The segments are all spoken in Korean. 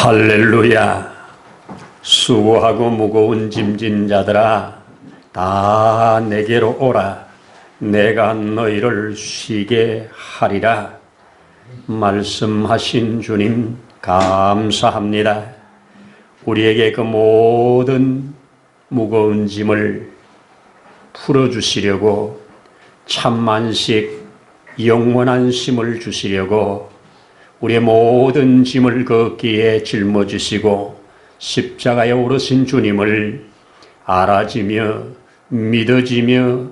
할렐루야. 수고하고 무거운 짐진 자들아 다 내게로 오라. 내가 너희를 쉬게 하리라. 말씀하신 주님 감사합니다. 우리에게 그 모든 무거운 짐을 풀어주시려고 참만식 영원한 쉼을 주시려고 우리의 모든 짐을 그 어깨에 짊어지시고 십자가에 오르신 주님을 알아지며 믿어지며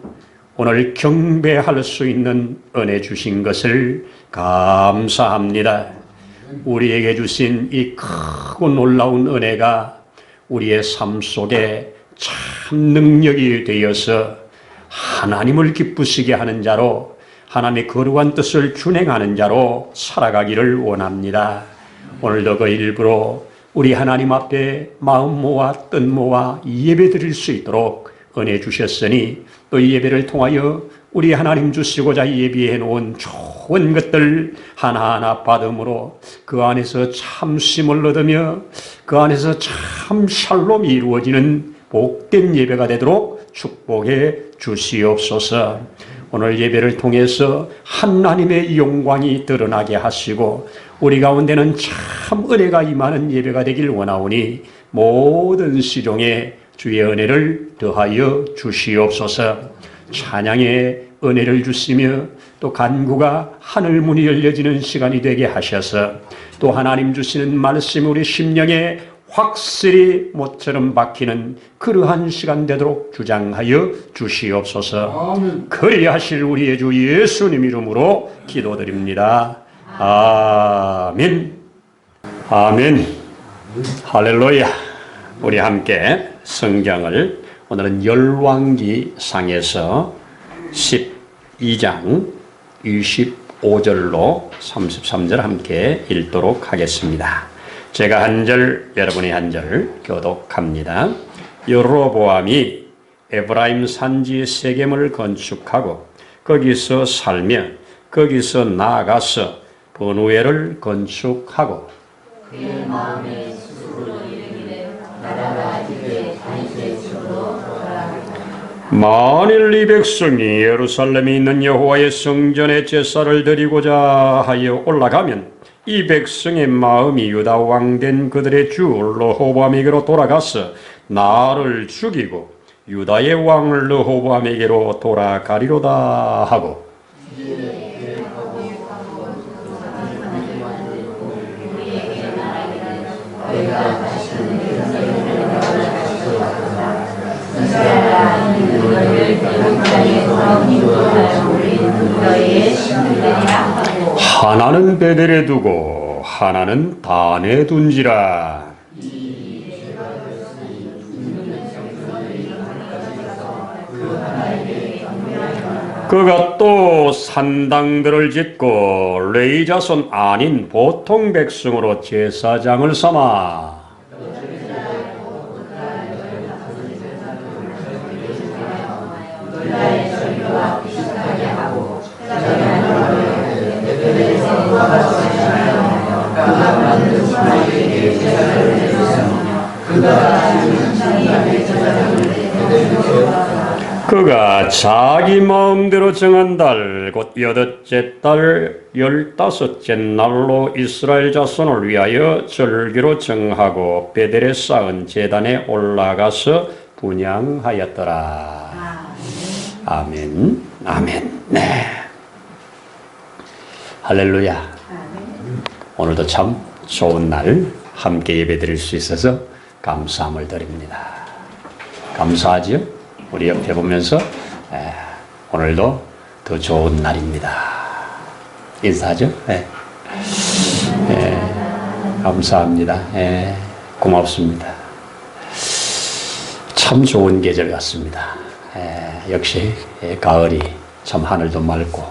오늘 경배할 수 있는 은혜 주신 것을 감사합니다. 우리에게 주신 이 크고 놀라운 은혜가 우리의 삶 속에 참 능력이 되어서 하나님을 기쁘시게 하는 자로, 하나님의 거룩한 뜻을 준행하는 자로 살아가기를 원합니다. 오늘도 그 일부로 우리 하나님 앞에 마음 모아 뜻 모아 예배 드릴 수 있도록 은혜 주셨으니 또 이 예배를 통하여 우리 하나님 주시고자 예비해 놓은 좋은 것들 하나하나 받음으로 그 안에서 참 쉼을 얻으며 그 안에서 참 샬롬이 이루어지는 복된 예배가 되도록 축복해 주시옵소서. 오늘 예배를 통해서 하나님의 영광이 드러나게 하시고 우리 가운데는 참 은혜가 임하는 예배가 되길 원하오니 모든 시종에 주의 은혜를 더하여 주시옵소서. 찬양의 은혜를 주시며 또 간구가 하늘문이 열려지는 시간이 되게 하셔서 또 하나님 주시는 말씀이 우리 심령에 확실히 못처럼 박히는 그러한 시간 되도록 주장하여 주시옵소서. 그리하실 우리의 주 예수님 이름으로 기도드립니다. 아멘. 아멘. 할렐루야. 우리 함께 성경을 오늘은 열왕기상에서 12장 25절로 33절 함께 읽도록 하겠습니다. 제가 한 절, 여러분이 한 절 교독합니다. 여로보암이 에브라임 산지에 세겜을 건축하고 거기서 살며 거기서 나아가서 버누엘을 건축하고 그의 마음에 스스로 이르기를 나라가 이제 다윗의 집으로 돌아가리라. 만일 이 백성이 예루살렘에 있는 여호와의 성전에 제사를 드리고자 하여 올라가면 이 백성의 마음이 유다 왕된 그들의 주 르호보암에게로 돌아가서 나를 죽이고 유다의 왕 르호보암에게로 돌아가리로다 하고 하나는 베델에 두고 하나는 단에 둔지라. 그가 또 산당들을 짓고 레위 자손 아닌 보통 백성으로 제사장을 삼아 그가 자기 마음대로 정한 달, 곧 8째 달 15째 날로 이스라엘 자손을 위하여 절기로 정하고 베델에 쌓은 제단에 올라가서 분향하였더라. 아멘. 아멘. 네. 할렐루야. 오늘도 참 좋은 날 함께 예배드릴 수 있어서 감사함을 드립니다. 감사하지요? 우리 옆에 보면서 오늘도 더 좋은 날입니다. 인사하죠? 감사합니다. 고맙습니다. 참 좋은 계절 같습니다. 역시 가을이 참 하늘도 맑고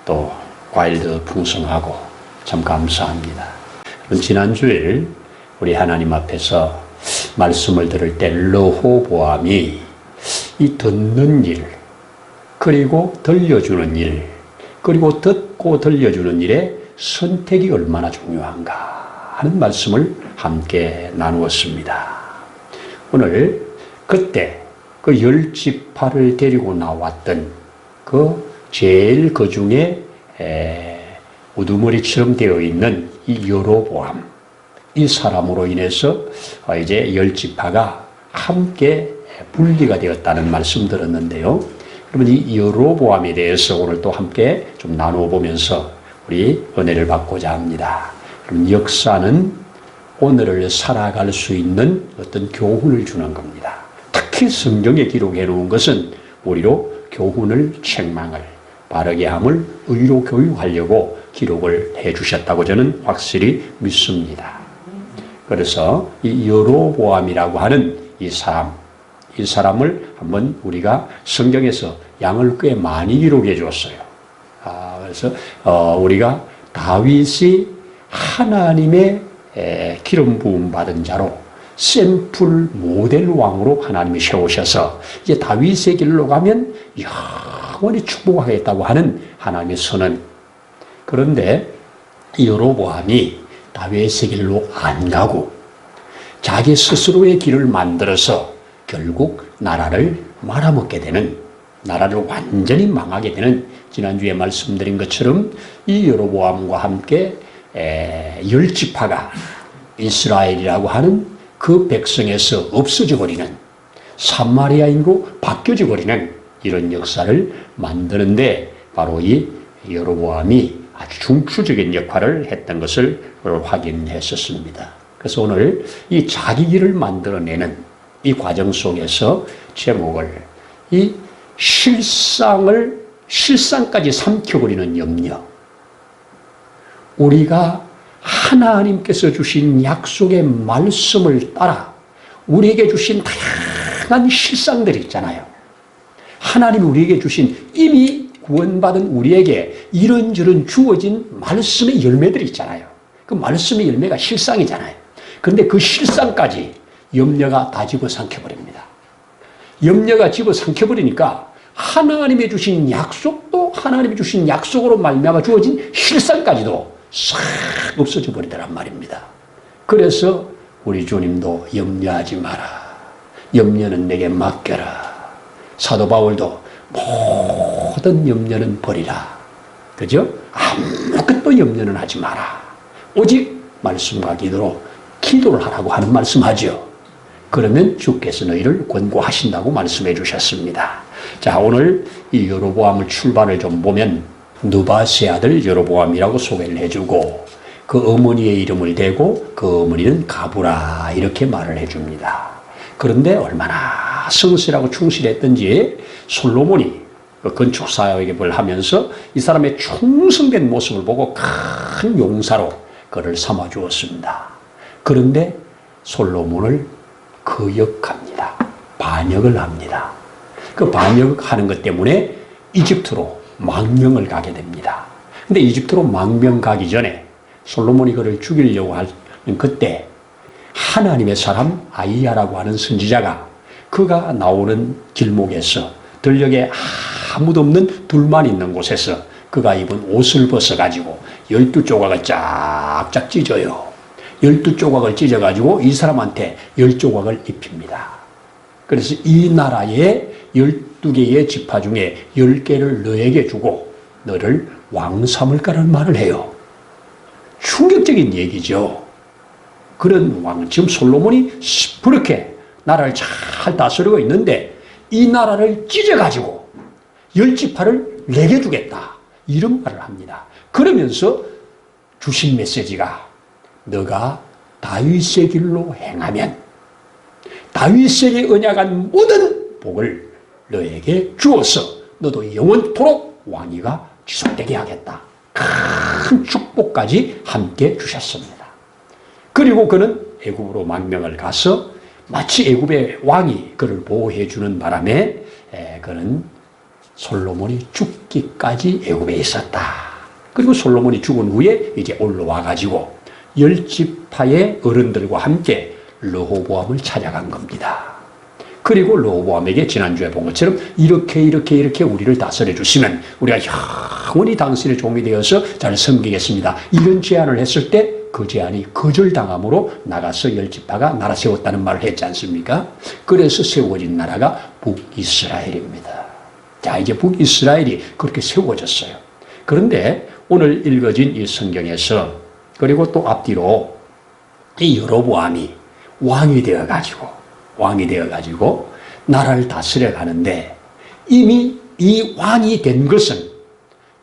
또 과일도 풍성하고 참 감사합니다. 지난 주일 우리 하나님 앞에서 말씀을 들을 때 르호보암이 이 듣는 일, 그리고 들려주는 일, 그리고 듣고 들려주는 일에 선택이 얼마나 중요한가 하는 말씀을 함께 나누었습니다. 오늘 그때 그 10지파를 데리고 나왔던 제일 그 중에 우두머리처럼 되어 있는 이 여로보암, 이 사람으로 인해서 이제 10지파가 함께 분리가 되었다는 말씀 들었는데요. 그러면 이 여로보암에 대해서 오늘 또 함께 좀 나누어 보면서 우리 은혜를 받고자 합니다. 그럼 역사는 오늘을 살아갈 수 있는 어떤 교훈을 주는 겁니다. 특히 성경에 기록해 놓은 것은 우리로 교훈을, 책망을, 바르게 함을 의로 교육하려고 기록을 해 주셨다고 저는 확실히 믿습니다. 그래서 이 여로보암이라고 하는 이 사람을 한번 우리가 성경에서 양을 꽤 많이 기록해 줬어요. 그래서 우리가 다윗이 하나님의 기름 부음 받은 자로 샘플 모델 왕으로 하나님이 세우셔서 이제 다윗의 길로 가면 영원히 축복하겠다고 하는 하나님의 선언. 그런데 여로보암이 다윗의 길로 안 가고 자기 스스로의 길을 만들어서 결국 나라를 말아먹게 되는, 나라를 완전히 망하게 되는, 지난주에 말씀드린 것처럼 이 여로보암과 함께 10지파가 이스라엘이라고 하는 그 백성에서 없어져 버리는, 사마리아인으로 바뀌어져 버리는 이런 역사를 만드는데 바로 이 여로보암이 아주 중추적인 역할을 했던 것을 확인했었습니다. 그래서 오늘 이 자기 길을 만들어내는 이 과정 속에서 제목을 이 실상까지 삼켜버리는 염려, 우리가 하나님께서 주신 약속의 말씀을 따라 우리에게 주신 다양한 실상들이 있잖아요. 하나님이 우리에게 주신, 이미 구원받은 우리에게 이런저런 주어진 말씀의 열매들이 있잖아요. 그 말씀의 열매가 실상이잖아요. 그런데 그 실상까지 염려가 다 집어삼켜버립니다. 염려가 집어삼켜버리니까 하나님이 주신 약속도, 하나님이 주신 약속으로 말미암아 주어진 실상까지도 싹 없어져 버리더란 말입니다. 그래서 우리 주님도 염려하지 마라, 염려는 내게 맡겨라. 사도 바울도 모든 염려는 버리라. 그죠? 아무것도 염려는 하지 마라. 오직 말씀과 기도로 기도를 하라고 하는 말씀하죠. 그러면 주께서 너희를 권고하신다고 말씀해 주셨습니다. 자, 오늘 이 여로보암을 출발을 좀 보면 느바스의 아들 여로보암이라고 소개를 해주고 그 어머니의 이름을 대고 그 어머니는 가브라 이렇게 말을 해줍니다. 그런데 얼마나 성실하고 충실했던지 솔로몬이 건축 사역을 하면서 이 사람의 충성된 모습을 보고 큰 용사로 그를 삼아 주었습니다. 그런데 솔로몬을 거역합니다. 반역을 합니다. 그 반역하는 것 때문에 이집트로 망명을 가게 됩니다. 근데 이집트로 망명 가기 전에 솔로몬이 그를 죽이려고 하는 그때 하나님의 사람 아이야라고 하는 선지자가 그가 나오는 길목에서 들녘에 아무도 없는 둘만 있는 곳에서 그가 입은 옷을 벗어가지고 12조각을 쫙쫙 찢어요. 12조각을 찢어가지고 이 사람한테 10조각을 입힙니다. 그래서 이 나라의 12개의 지파 중에 10개를 너에게 주고 너를 왕 삼을까라는 말을 해요. 충격적인 얘기죠. 그런 왕, 지금 솔로몬이 그렇게 나라를 잘 다스리고 있는데 이 나라를 찢어가지고 10지파를 내게 주겠다, 이런 말을 합니다. 그러면서 주신 메시지가 너가 다윗의 길로 행하면 다윗에게 언약한 모든 복을 너에게 주어서 너도 영원토록 왕위가 지속되게 하겠다. 큰 축복까지 함께 주셨습니다. 그리고 그는 애굽으로 망명을 가서 마치 애굽의 왕이 그를 보호해 주는 바람에 그는 솔로몬이 죽기까지 애굽에 있었다. 그리고 솔로몬이 죽은 후에 이제 올라와 가지고 10지파의 어른들과 함께 르호보암을 찾아간 겁니다. 그리고 르호보암에게 지난주에 본 것처럼 이렇게 우리를 다스려 주시면 우리가 영원히 당신의 종이 되어서 잘 섬기겠습니다. 이런 제안을 했을 때 그 제안이 거절당함으로 나가서 10지파가 나라 세웠다는 말을 했지 않습니까? 그래서 세워진 나라가 북이스라엘입니다. 자, 이제 북이스라엘이 그렇게 세워졌어요. 그런데 오늘 읽어진 이 성경에서 그리고 또 앞뒤로 이 여로보암이 왕이 되어가지고 나라를 다스려 가는데 이미 이 왕이 된 것은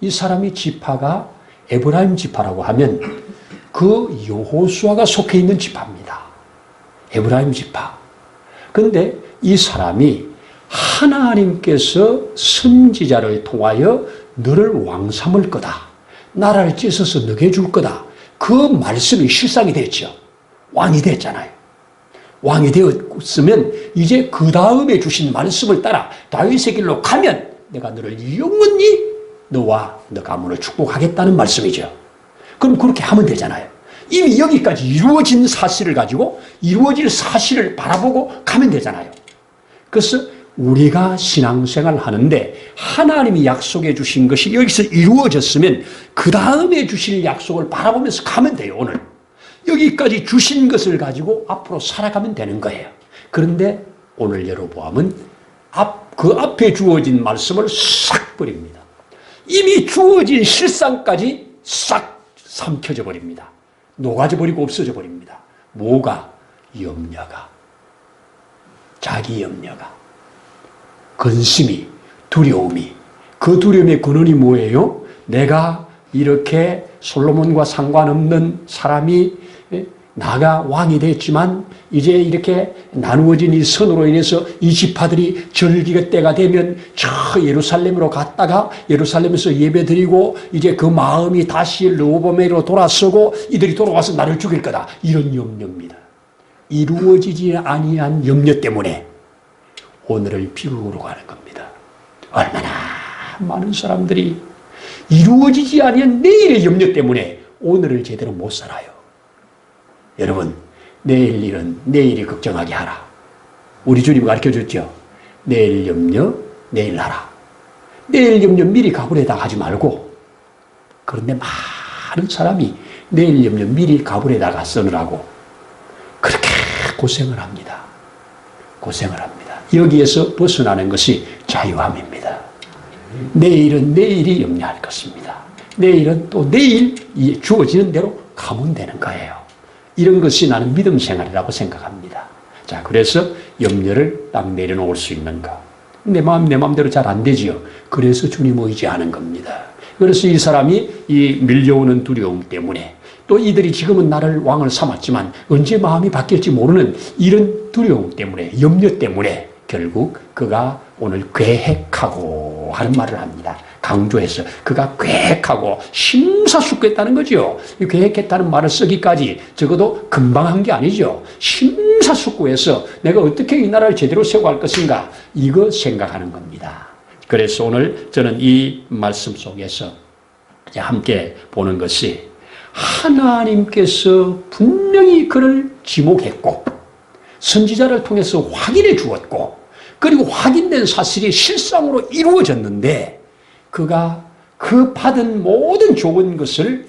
이 사람이 지파가 에브라임 지파라고 하면 그 여호수아가 속해 있는 지파입니다. 에브라임 지파. 그런데 이 사람이 하나님께서 선지자를 통하여 너를 왕 삼을 거다. 나라를 찢어서 너게 줄 거다. 그 말씀이 실상이 됐죠. 왕이 됐잖아요. 왕이 되었으면 이제 그 다음에 주신 말씀을 따라 다윗의 길로 가면 내가 너를 영원히 너와 너 가문을 축복하겠다는 말씀이죠. 그럼 그렇게 하면 되잖아요. 이미 여기까지 이루어진 사실을 가지고 이루어질 사실을 바라보고 가면 되잖아요. 그래서 우리가 신앙생활을 하는데 하나님이 약속해 주신 것이 여기서 이루어졌으면 그 다음에 주실 약속을 바라보면서 가면 돼요. 오늘 여기까지 주신 것을 가지고 앞으로 살아가면 되는 거예요. 그런데 오늘 여로보암은 그 앞에 주어진 말씀을 싹 버립니다. 이미 주어진 실상까지 싹 삼켜져 버립니다. 녹아져 버리고 없어져 버립니다. 뭐가? 염려가. 자기 염려가. 근심이, 두려움이. 그 두려움의 근원이 뭐예요? 내가 이렇게 솔로몬과 상관없는 사람이 나가 왕이 됐지만 이제 이렇게 나누어진 이 선으로 인해서 이 지파들이 절기가 때가 되면 저 예루살렘으로 갔다가 예루살렘에서 예배드리고 이제 그 마음이 다시 르호보암으로 돌아서고 이들이 돌아와서 나를 죽일 거다. 이런 염려입니다. 이루어지지 아니한 염려 때문에 오늘을 비극으로 가는 겁니다. 얼마나 많은 사람들이 이루어지지 아니한 내일의 염려 때문에 오늘을 제대로 못 살아요. 여러분, 내일 일은 내일이 걱정하게 하라. 우리 주님 가르쳐줬죠. 내일 염려, 내일 하라. 내일 염려 미리 가불에다 하지 말고. 그런데 많은 사람이 내일 염려 미리 가불에다가 쓰느라고 그렇게 고생을 합니다. 고생을 합니다. 여기에서 벗어나는 것이 자유함입니다. 내일은 내일이 염려할 것입니다. 내일은 또 내일 주어지는 대로 가면 되는 거예요. 이런 것이 나는 믿음 생활이라고 생각합니다. 자, 그래서 염려를 딱 내려놓을 수 있는 것. 내 마음대로 잘 안 되지요. 그래서 주님 의지하는 겁니다. 그래서 이 사람이 이 밀려오는 두려움 때문에 또 이들이 지금은 나를 왕을 삼았지만 언제 마음이 바뀔지 모르는 이런 두려움 때문에, 염려 때문에 결국 그가 오늘 계획하고 하는 말을 합니다. 강조해서 그가 계획하고 심사숙고했다는 거죠. 이 계획했다는 말을 쓰기까지 적어도 금방 한 게 아니죠. 심사숙고해서 내가 어떻게 이 나라를 제대로 세워갈 것인가 이거 생각하는 겁니다. 그래서 오늘 저는 이 말씀 속에서 함께 보는 것이 하나님께서 분명히 그를 지목했고 선지자를 통해서 확인해 주었고 그리고 확인된 사실이 실상으로 이루어졌는데 그가 그 받은 모든 좋은 것을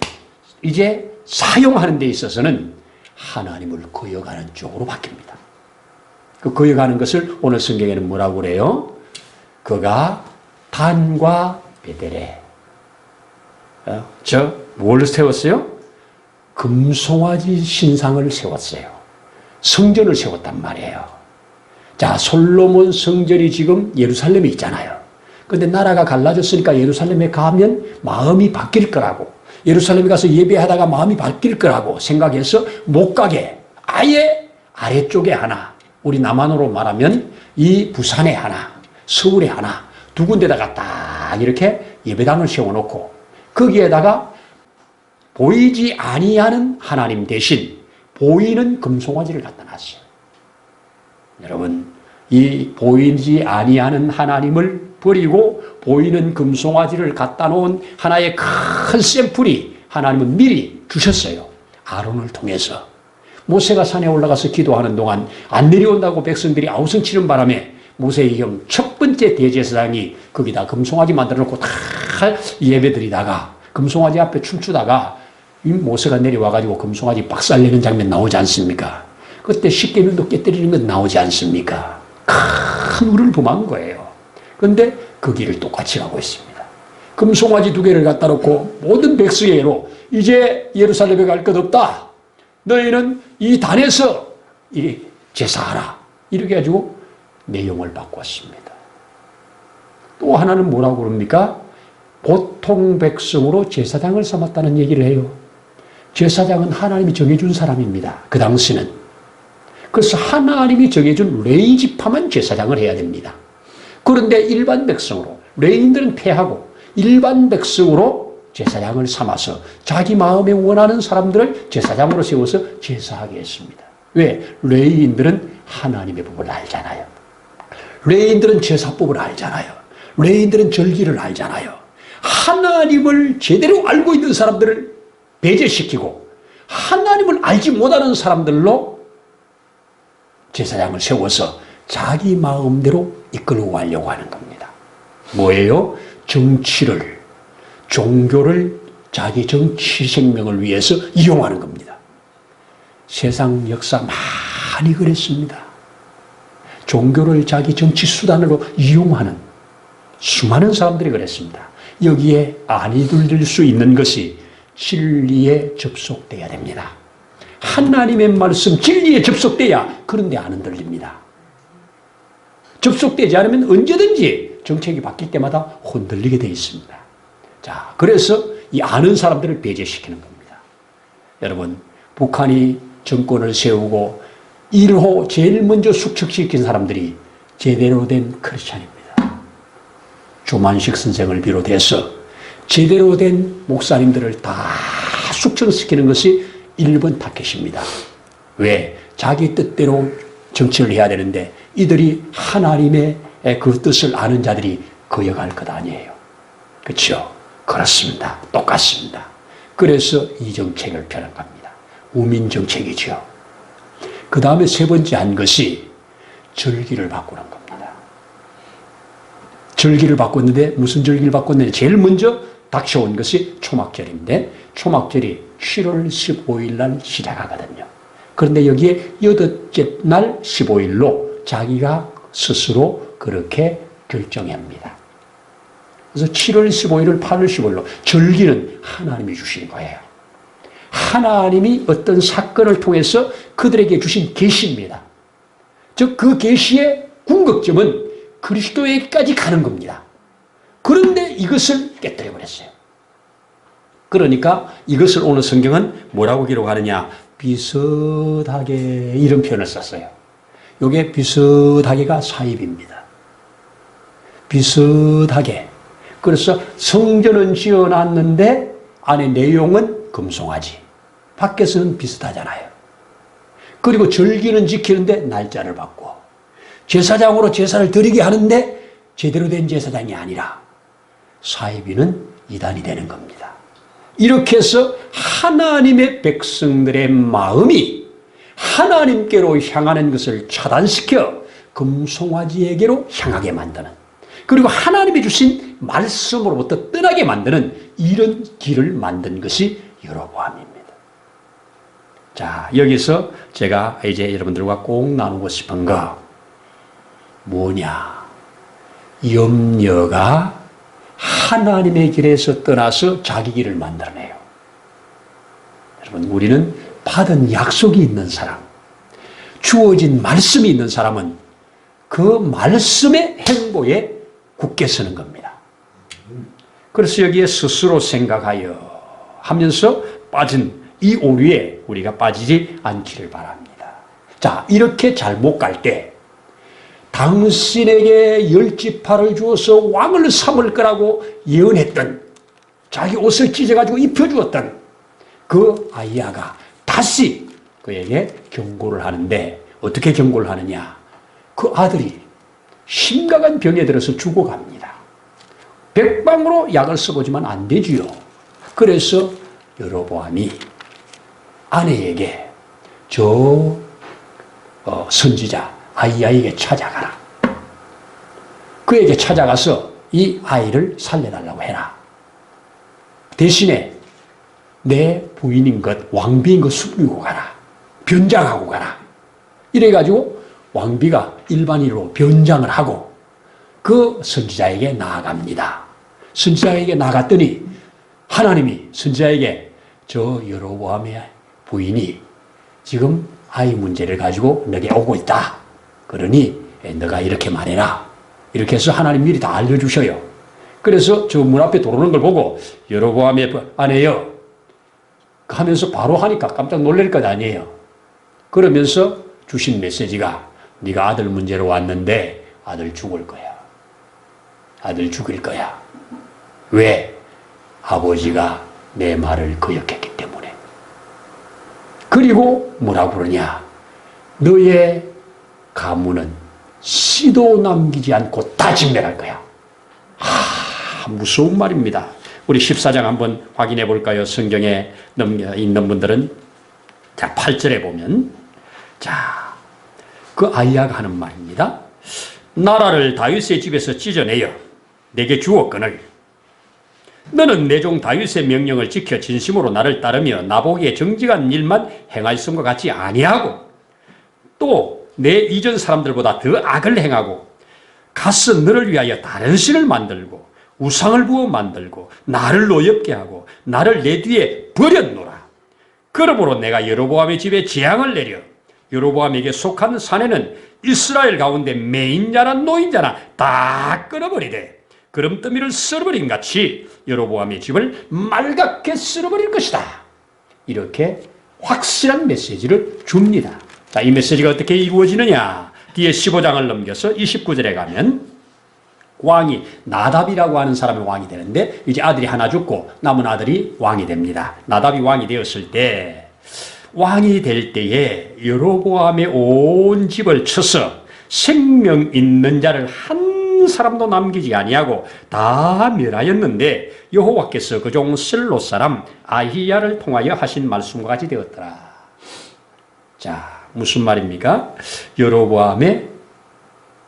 이제 사용하는 데 있어서는 하나님을 거역하는 쪽으로 바뀝니다. 그 거역하는 것을 오늘 성경에는 뭐라고 그래요? 그가 단과 베델에 뭘 세웠어요? 금송아지 신상을 세웠어요. 성전을 세웠단 말이에요. 자, 솔로몬 성전이 지금 예루살렘에 있잖아요. 근데 나라가 갈라졌으니까 예루살렘에 가면 마음이 바뀔 거라고, 예루살렘에 가서 예배하다가 마음이 바뀔 거라고 생각해서 못 가게 아예 아래쪽에 하나, 우리 남한으로 말하면 이 부산에 하나, 서울에 하나, 두 군데다가 딱 이렇게 예배당을 세워놓고 거기에다가 보이지 아니하는 하나님 대신 보이는 금송아지를 갖다 놨어요. 여러분, 이 보이지 아니하는 하나님을 버리고 보이는 금송아지를 갖다 놓은 하나의 큰 샘플이 하나님은 미리 주셨어요. 아론을 통해서. 모세가 산에 올라가서 기도하는 동안 안 내려온다고 백성들이 아우성치는 바람에 모세의 형 첫 번째 대제사장이 거기다 금송아지 만들어 놓고 다 예배드리다가 금송아지 앞에 춤추다가 이 모세가 내려와가지고 금송아지 박살내는 장면 나오지 않습니까? 그때 십계명도 깨뜨리는 건 나오지 않습니까? 큰 우를 범한 거예요. 그런데 그 길을 똑같이 가고 있습니다. 금송아지 2개를 갖다 놓고 모든 백성에게로 이제 예루살렘에 갈 것 없다. 너희는 이 단에서 이 제사하라. 이렇게 해가지고 내용을 바꿨습니다. 또 하나는 뭐라고 그럽니까? 보통 백성으로 제사장을 삼았다는 얘기를 해요. 제사장은 하나님이 정해준 사람입니다. 그 당시는. 그래서 하나님이 정해준 레위 지파만 제사장을 해야 됩니다. 그런데 일반 백성으로, 레위인들은 패하고 일반 백성으로 제사장을 삼아서 자기 마음에 원하는 사람들을 제사장으로 세워서 제사하게 했습니다. 왜? 레위인들은 하나님의 법을 알잖아요. 레위인들은 제사법을 알잖아요. 레위인들은 절기를 알잖아요. 하나님을 제대로 알고 있는 사람들을 배제시키고 하나님을 알지 못하는 사람들로 제사장을 세워서 자기 마음대로 이끌고 가려고 하는 겁니다. 뭐예요? 정치를, 종교를 자기 정치 생명을 위해서 이용하는 겁니다. 세상 역사 많이 그랬습니다. 종교를 자기 정치 수단으로 이용하는 수많은 사람들이 그랬습니다. 여기에 안이 들릴 수 있는 것이 진리에 접속돼야 됩니다. 하나님의 말씀 진리에 접속돼야 그런데 안 흔들립니다. 접속되지 않으면 언제든지 정책이 바뀔 때마다 흔들리게 되어 있습니다. 자, 그래서 이 아는 사람들을 배제시키는 겁니다. 여러분, 북한이 정권을 세우고 1호 제일 먼저 숙청시킨 사람들이 제대로 된 크리스찬입니다. 조만식 선생을 비롯해서 제대로 된 목사님들을 다 숙청시키는 것이 1번 타켓입니다. 왜? 자기 뜻대로 정치를 해야 되는데 이들이 하나님의 그 뜻을 아는 자들이 거역할 것 아니에요. 그렇죠? 그렇습니다. 똑같습니다. 그래서 이 정책을 펴는 겁니다. 우민 정책이죠. 그 다음에 3번째 한 것이 절기를 바꾸는 겁니다. 절기를 바꿨는데 무슨 절기를 바꿨느냐? 제일 먼저 닥쳐온 것이 초막절인데 초막절이 7월 15일 날 시작하거든요. 그런데 여기에 8째 날 15일로 자기가 스스로 그렇게 결정합니다. 그래서 7월 15일을 8월 15일로 절기는 하나님이 주신 거예요. 하나님이 어떤 사건을 통해서 그들에게 주신 계시입니다. 즉 그 계시의 궁극점은 그리스도에게까지 가는 겁니다. 그런데 이것을 깨뜨려 버렸어요. 그러니까 이것을 오늘 성경은 뭐라고 기록하느냐? 비슷하게 이런 표현을 썼어요. 이게 비슷하게가 사입입니다. 비슷하게. 그래서 성전은 지어놨는데 안에 내용은 금송아지. 밖에서는 비슷하잖아요. 그리고 절기는 지키는데 날짜를 바꿔. 제사장으로 제사를 드리게 하는데 제대로 된 제사장이 아니라 사이비는 이단이 되는 겁니다. 이렇게 해서 하나님의 백성들의 마음이 하나님께로 향하는 것을 차단시켜 금송아지에게로 향하게 만드는, 그리고 하나님이 주신 말씀으로부터 떠나게 만드는 이런 길을 만든 것이 여로보암입니다. 자, 여기서 제가 이제 여러분들과 꼭 나누고 싶은 거 뭐냐? 염려가 하나님의 길에서 떠나서 자기 길을 만들어내요. 여러분, 우리는 받은 약속이 있는 사람, 주어진 말씀이 있는 사람은 그 말씀의 행보에 굳게 서는 겁니다. 그래서 여기에 스스로 생각하여 하면서 빠진 이 오류에 우리가 빠지지 않기를 바랍니다. 자, 이렇게 잘못 갈 때 당신에게 10지파를 주어서 왕을 삼을 거라고 예언했던, 자기 옷을 찢어가지고 입혀주었던 그 아이야가 다시 그에게 경고를 하는데 어떻게 경고를 하느냐? 그 아들이 심각한 병에 들어서 죽어갑니다. 백방으로 약을 써보지만 안 되지요. 그래서 여로보암이 아내에게 저 선지자 아이야에게 찾아가라. 그에게 찾아가서 이 아이를 살려달라고 해라. 대신에 내 부인인 것, 왕비인 것 숨기고 가라. 변장하고 가라. 이래가지고 왕비가 일반인으로 변장을 하고 그 선지자에게 나아갑니다. 선지자에게 나갔더니 하나님이 선지자에게 저 여로보암의 부인이 지금 아이 문제를 가지고 너에게 오고 있다. 그러니 너가 이렇게 말해라. 이렇게 해서 하나님 미리 다 알려주셔요. 그래서 저 문 앞에 들어오는 걸 보고 여로보암의 아내여 하면서 바로 하니까 깜짝 놀랄 것 아니에요. 그러면서 주신 메시지가 네가 아들 문제로 왔는데 아들 죽을 거야. 아들 죽일 거야. 왜? 아버지가 내 말을 거역했기 때문에. 그리고 뭐라고 그러냐? 너의 가문은 씨도 남기지 않고 다 진멸할 거야. 무서운 말입니다. 우리 14장 한번 확인해 볼까요? 성경에 있는 분들은. 자, 8절에 보면, 자, 그 아이야가 하는 말입니다. 나라를 다윗의 집에서 찢어내어 내게 주었거늘 너는 내 종 다윗의 명령을 지켜 진심으로 나를 따르며 나보기에 정직한 일만 행하였음과 같이 아니하고 또 내 이전 사람들보다 더 악을 행하고 가서 너를 위하여 다른 신을 만들고 우상을 부어 만들고 나를 노엽게 하고 나를 내 뒤에 버렸노라. 그러므로 내가 여로보암의 집에 재앙을 내려 여로보암에게 속한 산에는 이스라엘 가운데 매인자나 노인자나 다 끊어버리되 그름더미를 쓸어버린 같이 여로보암의 집을 말갛게 쓸어버릴 것이다. 이렇게 확실한 메시지를 줍니다. 자, 이 메시지가 어떻게 이루어지느냐? 뒤에 15장을 넘겨서 29절에 가면 왕이 나답이라고 하는 사람이 왕이 되는데 이제 아들이 하나 죽고 남은 아들이 왕이 됩니다. 나답이 왕이 되었을 때 왕이 될 때에 여로보암의 온 집을 쳐서 생명 있는 자를 한 사람도 남기지 아니하고 다 멸하였는데 여호와께서 그 종 실롯 사람 아히야를 통하여 하신 말씀과 같이 되었더라. 자, 무슨 말입니까? 여로보암의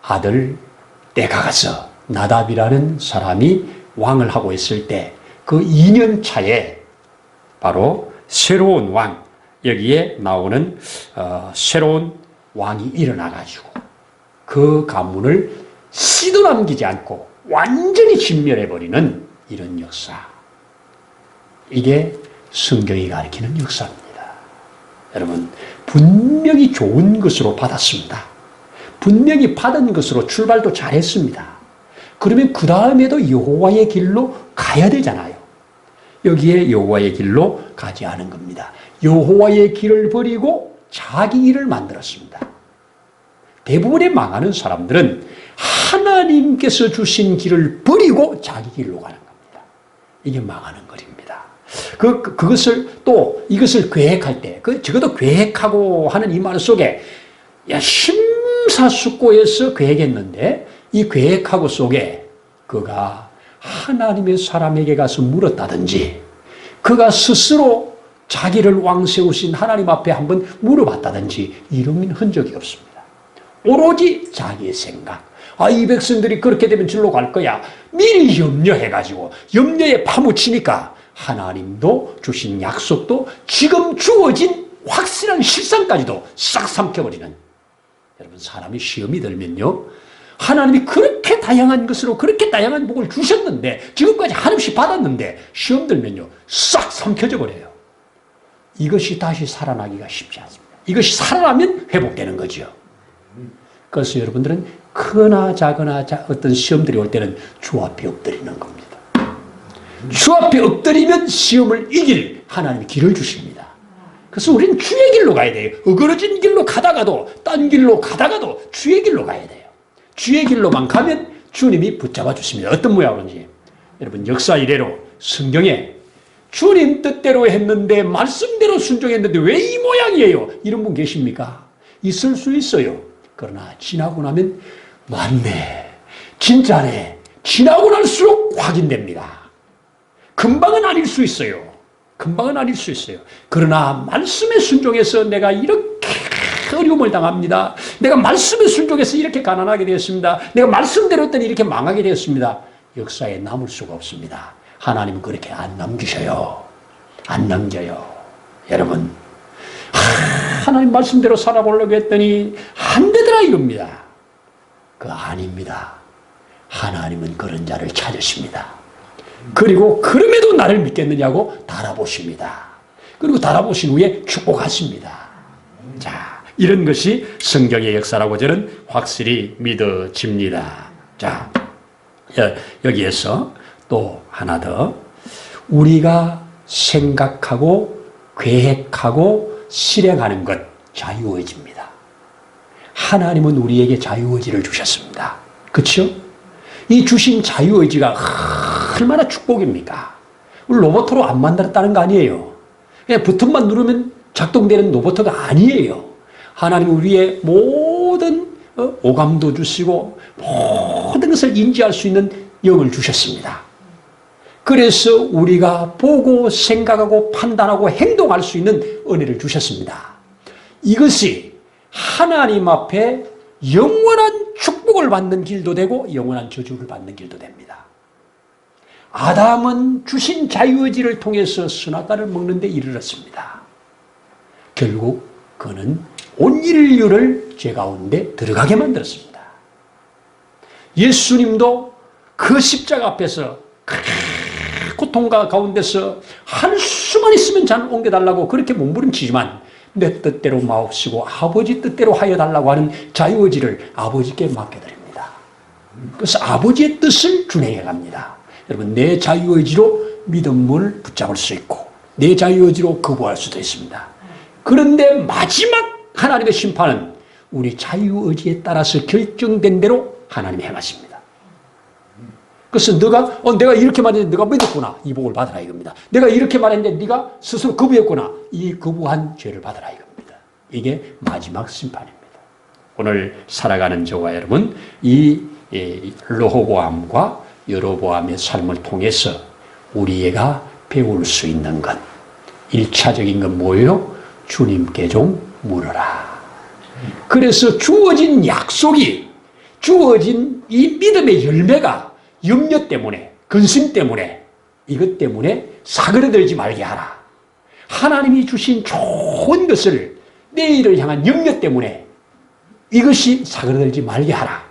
아들 때가 가서 나답이라는 사람이 왕을 하고 있을 때 그 2년 차에 바로 새로운 왕, 여기에 나오는 새로운 왕이 일어나가지고 그 가문을 씨도 남기지 않고 완전히 진멸해버리는 이런 역사. 이게 성경이 가리키는 역사입니다. 여러분, 분명히 좋은 것으로 받았습니다. 분명히 받은 것으로 출발도 잘했습니다. 그러면 그 다음에도 여호와의 길로 가야 되잖아요. 여기에 여호와의 길로 가지 않은 겁니다. 여호와의 길을 버리고 자기 길을 만들었습니다. 대부분의 망하는 사람들은 하나님께서 주신 길을 버리고 자기 길로 가는 겁니다. 이게 망하는 거리입니다. 그것을 또 이것을 계획할 때, 적어도 계획하고 하는 이 말 속에 심사숙고해서 계획했는데 이 계획하고 속에 그가 하나님의 사람에게 가서 물었다든지 그가 스스로 자기를 왕 세우신 하나님 앞에 한번 물어봤다든지 이런 흔적이 없습니다. 오로지 자기의 생각. 이 백성들이 그렇게 되면 절로 갈 거야. 미리 염려해가지고 염려에 파묻히니까 하나님도 주신 약속도 지금 주어진 확실한 실상까지도 싹 삼켜버리는. 여러분, 사람이 시험이 들면요, 하나님이 그렇게 다양한 것으로 그렇게 다양한 복을 주셨는데 지금까지 한없이 받았는데 시험 들면요 싹 삼켜져 버려요. 이것이 다시 살아나기가 쉽지 않습니다. 이것이 살아나면 회복되는 거죠. 그래서 여러분들은 크나 작으나 어떤 시험들이 올 때는 주 앞에 엎드리는 겁니다. 주 앞에 엎드리면 시험을 이길 하나님이 길을 주십니다. 그래서 우리는 주의 길로 가야 돼요. 어그러진 길로 가다가도 딴 길로 가다가도 주의 길로 가야 돼요. 주의 길로만 가면 주님이 붙잡아 주십니다. 어떤 모양으로인지. 여러분, 역사 이래로 성경에 주님 뜻대로 했는데 말씀대로 순종했는데 왜 이 모양이에요? 이런 분 계십니까? 있을 수 있어요. 그러나 지나고 나면 맞네, 진짜네, 지나고 날수록 확인됩니다. 금방은 아닐 수 있어요. 금방은 아닐 수 있어요. 그러나 말씀에 순종해서 내가 이렇게 어려움을 당합니다. 내가 말씀에 순종해서 이렇게 가난하게 되었습니다. 내가 말씀대로 했더니 이렇게 망하게 되었습니다. 역사에 남을 수가 없습니다. 하나님은 그렇게 안 남기셔요. 안 넘겨요. 여러분, 하나님 말씀대로 살아보려고 했더니 안 되더라 이겁니다. 그거 아닙니다. 하나님은 그런 자를 찾으십니다. 그리고 그럼에도 나를 믿겠느냐고 달아보십니다. 그리고 달아보신 후에 축복하십니다. 자, 이런 것이 성경의 역사라고 저는 확실히 믿어집니다. 자, 여기에서 또 하나 더, 우리가 생각하고 계획하고 실행하는 것, 자유의지입니다. 하나님은 우리에게 자유의지를 주셨습니다. 그렇죠? 이 주신 자유의지가 얼마나 축복입니까? 로봇으로 안 만들었다는 거 아니에요. 그냥 버튼만 누르면 작동되는 로봇가 아니에요. 하나님은 우리의 모든 오감도 주시고 모든 것을 인지할 수 있는 영을 주셨습니다. 그래서 우리가 보고 생각하고 판단하고 행동할 수 있는 은혜를 주셨습니다. 이것이 하나님 앞에 영원한 축복을 받는 길도 되고 영원한 저주를 받는 길도 됩니다. 아담은 주신 자유의지를 통해서 선악과를 먹는 데 이르렀습니다. 결국 그는 온 인류를 죄 가운데 들어가게 만들었습니다. 예수님도 그 십자가 앞에서 고통과 가운데서 한수만 있으면 잔을 옮겨달라고 그렇게 몸부림치지만 내 뜻대로 마옵시고 아버지 뜻대로 하여 달라고 하는 자유의지를 아버지께 맡겨드립니다. 그래서 아버지의 뜻을 준행해 갑니다. 여러분, 내 자유의지로 믿음을 붙잡을 수 있고 내 자유의지로 거부할 수도 있습니다. 그런데 마지막 하나님의 심판은 우리 자유의지에 따라서 결정된 대로 하나님이 행하십니다. 그래서 내가 이렇게 말했는데 네가 믿었구나, 이 복을 받아라 이겁니다. 내가 이렇게 말했는데 네가 스스로 거부했구나, 이 거부한 죄를 받아라 이겁니다. 이게 마지막 심판입니다. 오늘 살아가는 저와 여러분, 이 르호보암과 여로보암의 삶을 통해서 우리가 배울 수 있는 것, 1차적인 건 뭐예요? 주님께 좀 물어라. 그래서 주어진 약속이, 주어진 이 믿음의 열매가 염려 때문에, 근심 때문에, 이것 때문에 사그러들지 말게 하라. 하나님이 주신 좋은 것을, 내일을 향한 염려 때문에 이것이 사그러들지 말게 하라.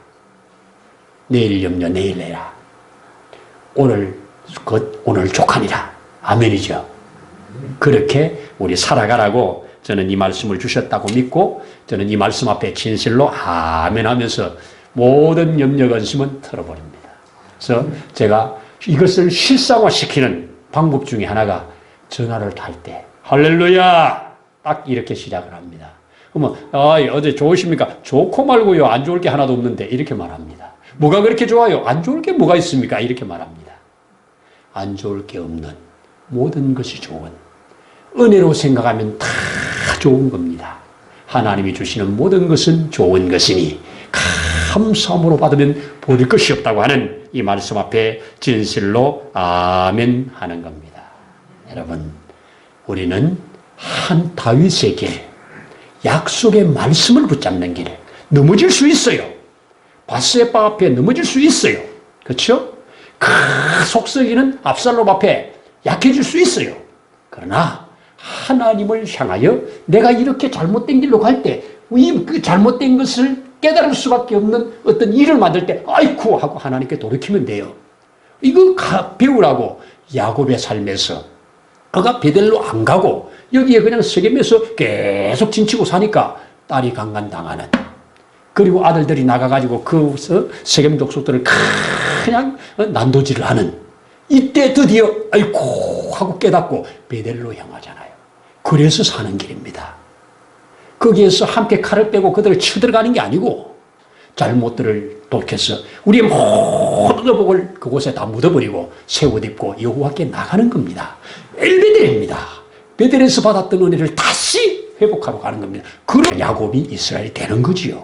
내일 염려 내일 내라. 오늘 족하니라. 아멘이죠. 그렇게 우리 살아가라고 저는 이 말씀을 주셨다고 믿고, 저는 이 말씀 앞에 진실로 아멘 하면서 모든 염려 근심은 털어버립니다. 그래서 제가 이것을 실상화시키는 방법 중에 하나가 전화를 탈 때 할렐루야 딱 이렇게 시작을 합니다. 그러면 어제 좋으십니까? 좋고 말고요, 안 좋을 게 하나도 없는데 이렇게 말합니다. 뭐가 그렇게 좋아요? 안 좋을 게 뭐가 있습니까? 이렇게 말합니다. 안 좋을 게 없는 모든 것이 좋은, 은혜로 생각하면 다 좋은 겁니다. 하나님이 주시는 모든 것은 좋은 것이니 감사함으로 받으면 버릴 것이 없다고 하는 이 말씀 앞에 진실로 아멘 하는 겁니다. 여러분, 우리는 한 다윗에게 약속의 말씀을 붙잡는 길, 넘어질 수 있어요. 바스에바 앞에 넘어질 수 있어요. 그렇죠? 그 속썩이는 압살롬 앞에 약해질 수 있어요. 그러나 하나님을 향하여 내가 이렇게 잘못된 길로 갈 때 그 잘못된 것을 깨달을 수밖에 없는 어떤 일을 만들 때 아이쿠 하고 하나님께 돌이키면 돼요. 이거 배우라고. 야곱의 삶에서 그가 베델로 안 가고 여기에 그냥 세겜에서 계속 진치고 사니까 딸이 강간당하는, 그리고 아들들이 나가가지고 그 세겜 족속들을 그냥 난도질을 하는, 이때 드디어 아이고 하고 깨닫고 베델로 향하잖아요. 그래서 사는 길입니다. 거기에서 함께 칼을 빼고 그들을 쳐 들어가는 게 아니고 잘못들을 돌켜서 우리의 모든 의복을 그곳에 다 묻어버리고 새 옷 입고 여호와께 나가는 겁니다. 엘베델입니다. 베델에서 받았던 은혜를 다시 회복하러 가는 겁니다. 그런 야곱이 이스라엘이 되는 거지요.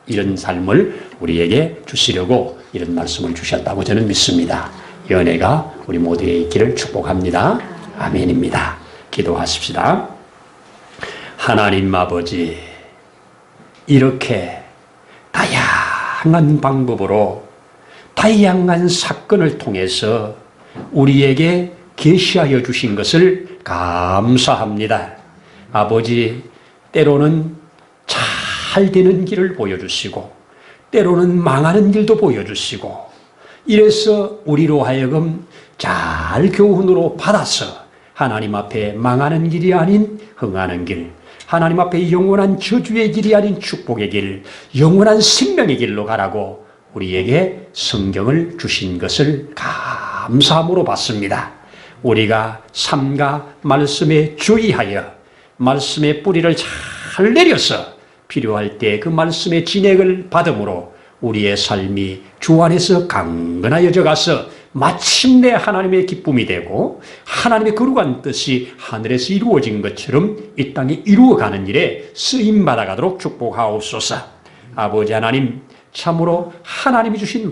이런 삶을 우리에게 주시려고 이런 말씀을 주셨다고 저는 믿습니다. 이 은혜가 우리 모두의 있기를 축복합니다. 아멘입니다. 기도하십시다. 하나님 아버지, 이렇게 다양한 방법으로 다양한 사건을 통해서 우리에게 계시하여 주신 것을 감사합니다. 아버지, 때로는 잘 되는 길을 보여주시고 때로는 망하는 길도 보여주시고 이래서 우리로 하여금 잘 교훈으로 받아서 하나님 앞에 망하는 길이 아닌 흥하는 길, 하나님 앞에 영원한 저주의 길이 아닌 축복의 길, 영원한 생명의 길로 가라고 우리에게 성경을 주신 것을 감사함으로 받습니다. 우리가 삶과 말씀에 주의하여 말씀의 뿌리를 잘 내려서 필요할 때 그 말씀의 진액을 받음으로 우리의 삶이 주 안에서 강건하여져 가서 마침내 하나님의 기쁨이 되고 하나님의 거룩한 뜻이 하늘에서 이루어진 것처럼 이 땅에 이루어가는 일에 쓰임받아가도록 축복하옵소서. 아버지 하나님, 참으로 하나님이 주신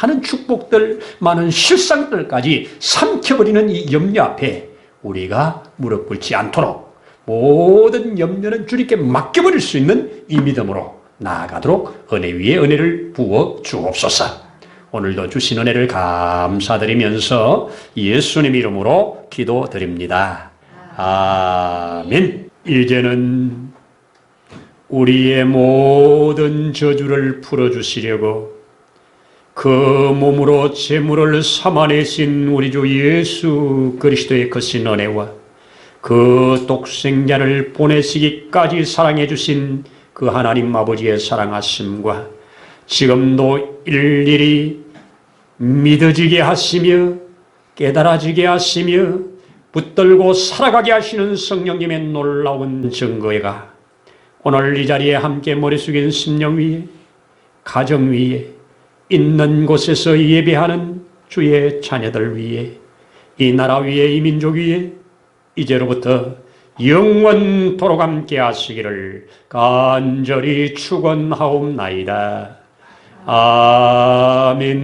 많은 축복들, 많은 실상들까지 삼켜버리는 이 염려 앞에 우리가 무릎 꿇지 않도록 모든 염려는 주님께 맡겨버릴 수 있는 이 믿음으로 나아가도록 은혜 위에 은혜를 부어 주옵소서. 오늘도 주신 은혜를 감사드리면서 예수님 이름으로 기도드립니다. 아멘. 이제는 우리의 모든 저주를 풀어주시려고 그 몸으로 제물을 삼아내신 우리 주 예수 그리스도의 크신 은혜와 그 독생자를 보내시기까지 사랑해 주신 그 하나님 아버지의 사랑하심과 지금도 일일이 믿어지게 하시며 깨달아지게 하시며 붙들고 살아가게 하시는 성령님의 놀라운 증거가 오늘 이 자리에 함께 머리 숙인 심령 위에, 가정 위에, 있는 곳에서 예배하는 주의 자녀들 위에, 이 나라 위에, 이 민족 위에 이제로부터 영원토록 함께 하시기를 간절히 축원하옵나이다. 아멘.